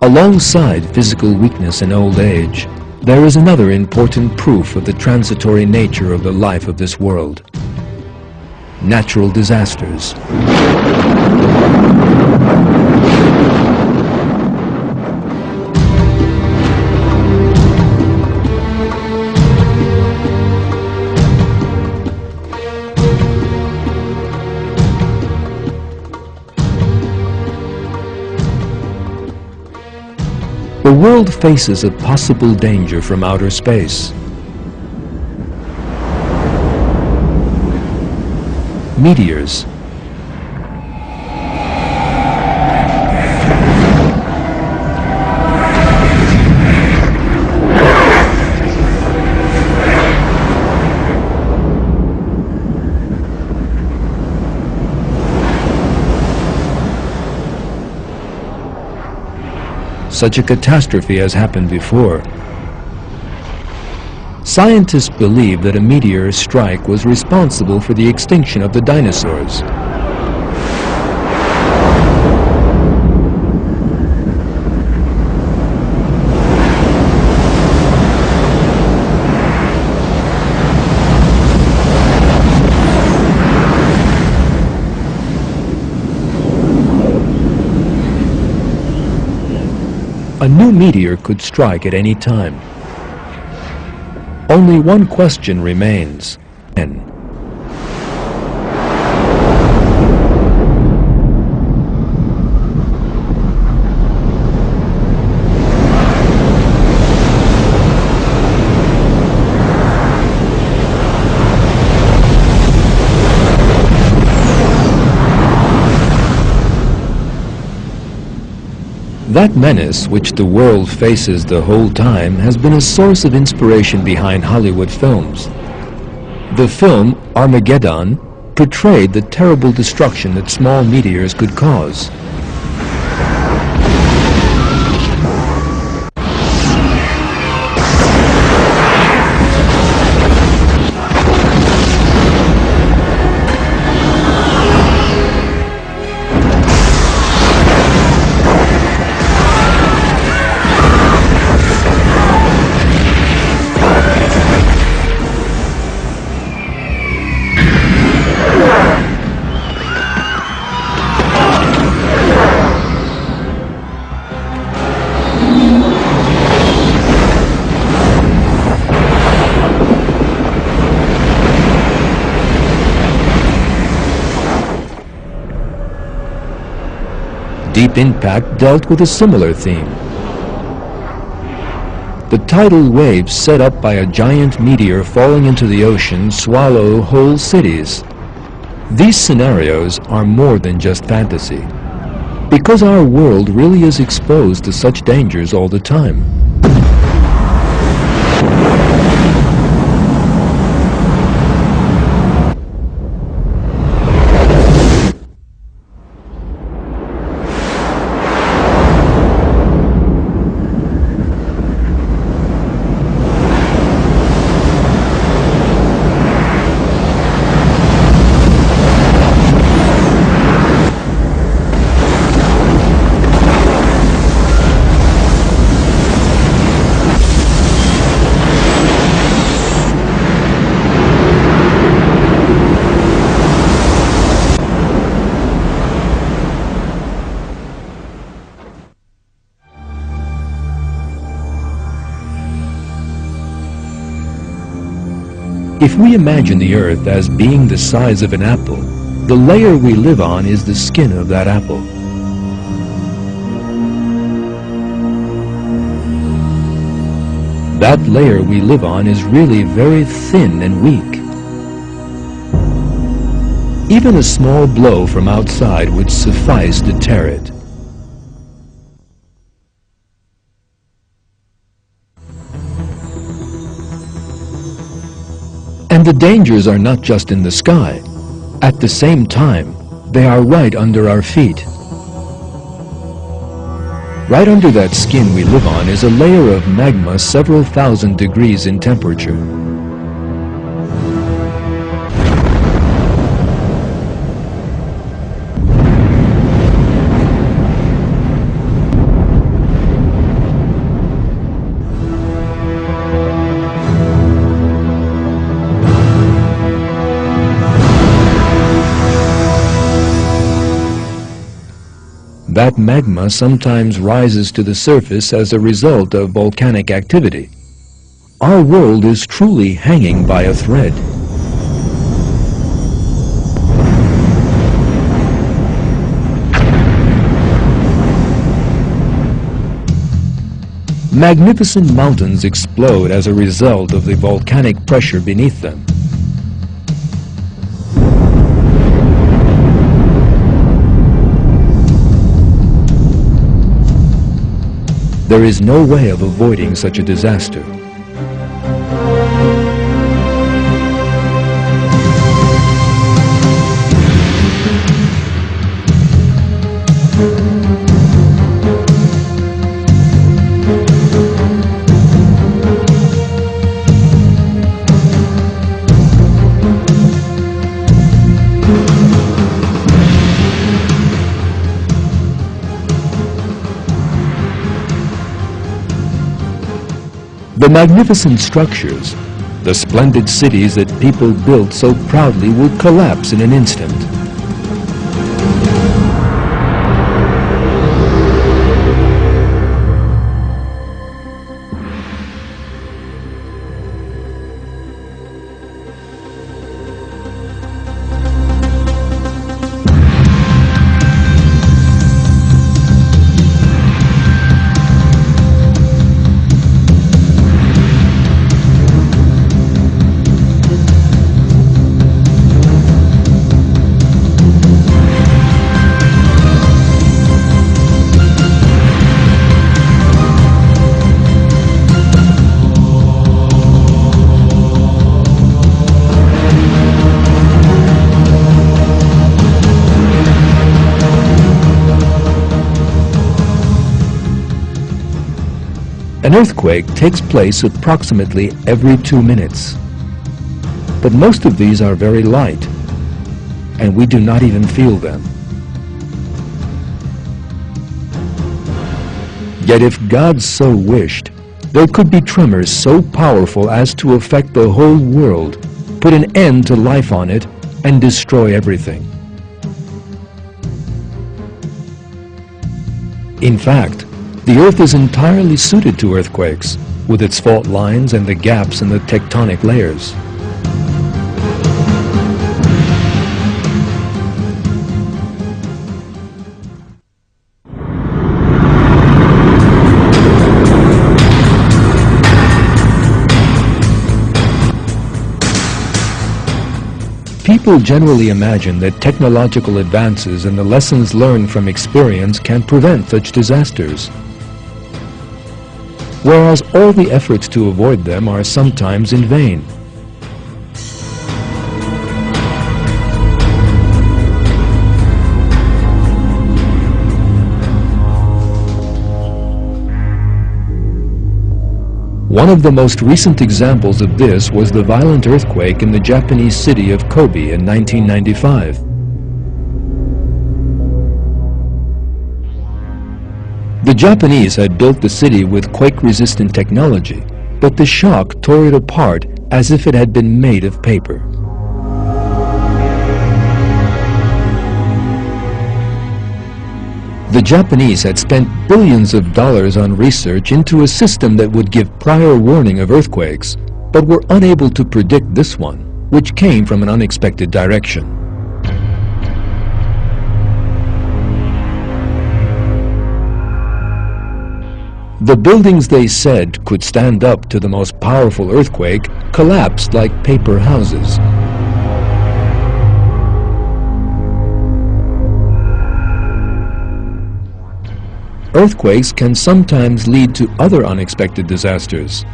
Alongside physical weakness and old age, there is another important proof of the transitory nature of the life of this world: natural disasters. The world faces a possible danger from outer space. Meteors. Such a catastrophe has happened before. Scientists believe that a meteor strike was responsible for the extinction of the dinosaurs. A new meteor could strike at any time. Only one question remains: when? That menace which the world faces the whole time has been a source of inspiration behind Hollywood films. The film Armageddon portrayed the terrible destruction that small meteors could cause. Deep Impact dealt with a similar theme. The tidal waves set up by a giant meteor falling into the ocean swallow whole cities. These scenarios are more than just fantasy, because our world really is exposed to such dangers all the time. If we imagine the Earth as being the size of an apple, the layer we live on is the skin of that apple. That layer we live on is really very thin and weak. Even a small blow from outside would suffice to tear it. And the dangers are not just in the sky. At the same time, they are right under our feet. Right under that skin we live on is a layer of magma several thousand degrees in temperature. that magma sometimes rises to the surface as a result of volcanic activity. Our world is truly hanging by a thread. Magnificent mountains explode as a result of the volcanic pressure beneath them. There is no way of avoiding such a disaster. The magnificent structures, the splendid cities that people built so proudly will collapse in an instant. An earthquake takes place approximately every 2 minutes. But most of these are very light, and we do not even feel them. Yet if God so wished, there could be tremors so powerful as to affect the whole world, put an end to life on it, and destroy everything. In fact, the Earth is entirely suited to earthquakes, with its fault lines and the gaps in the tectonic layers. People generally imagine that technological advances and the lessons learned from experience can prevent such disasters, whereas all the efforts to avoid them are sometimes in vain. One of the most recent examples of this was the violent earthquake in the Japanese city of Kobe in 1995. The Japanese had built the city with quake-resistant technology, but the shock tore it apart as if it had been made of paper. The Japanese had spent billions of dollars on research into a system that would give prior warning of earthquakes, but were unable to predict this one, which came from an unexpected direction. The buildings they said could stand up to the most powerful earthquake collapsed like paper houses. Earthquakes can sometimes lead to other unexpected disasters.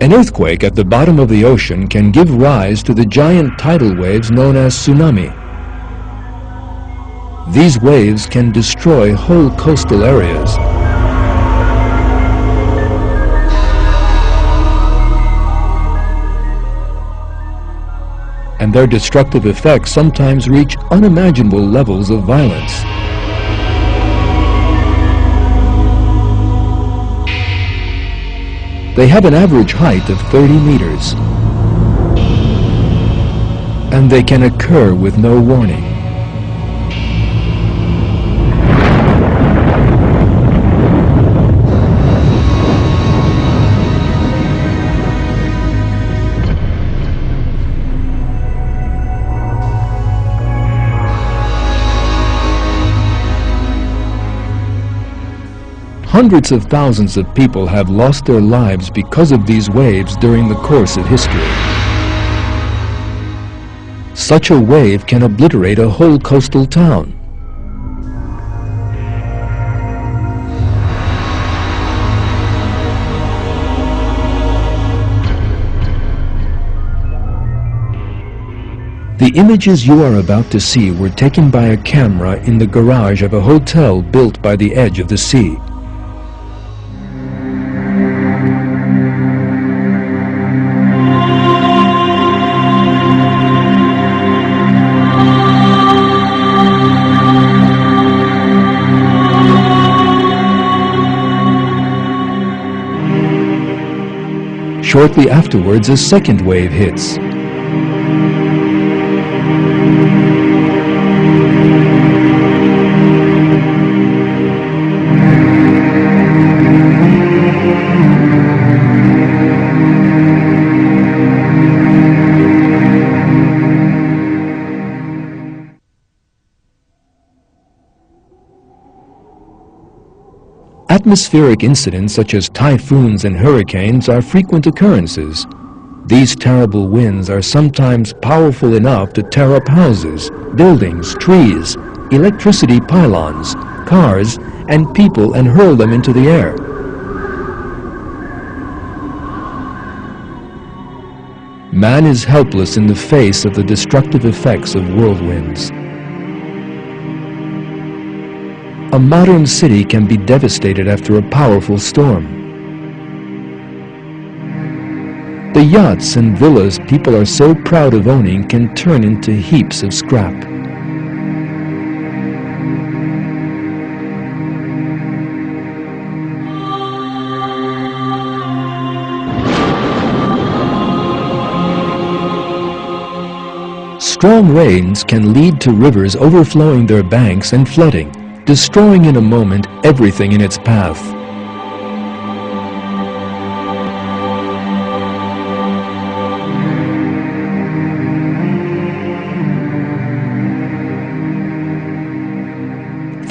An earthquake at the bottom of the ocean can give rise to the giant tidal waves known as tsunami. These waves can destroy whole coastal areas. And their destructive effects sometimes reach unimaginable levels of violence. They have an average height of 30 meters, and they can occur with no warning. Hundreds of thousands of people have lost their lives because of these waves during the course of history. Such a wave can obliterate a whole coastal town. The images you are about to see were taken by a camera in the garage of a hotel built by the edge of the sea. Shortly afterwards, a second wave hits. Atmospheric incidents such as typhoons and hurricanes are frequent occurrences. These terrible winds are sometimes powerful enough to tear up houses, buildings, trees, electricity pylons, cars, and people and hurl them into the air. Man is helpless in the face of the destructive effects of whirlwinds. A modern city can be devastated after a powerful storm. The yachts and villas people are so proud of owning can turn into heaps of scrap. Strong rains can lead to rivers overflowing their banks and flooding, destroying in a moment everything in its path.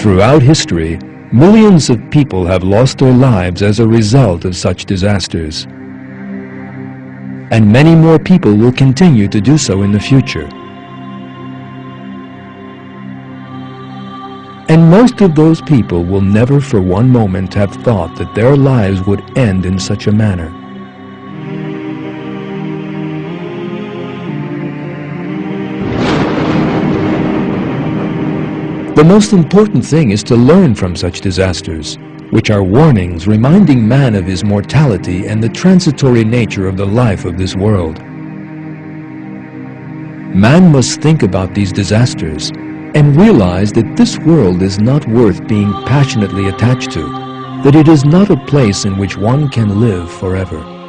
Throughout history, millions of people have lost their lives as a result of such disasters. And many more people will continue to do so in the future. And most of those people will never for one moment have thought that their lives would end in such a manner. The most important thing is to learn from such disasters, which are warnings reminding man of his mortality and the transitory nature of the life of this world. Man must think about these disasters and realize that this world is not worth being passionately attached to, that it is not a place in which one can live forever.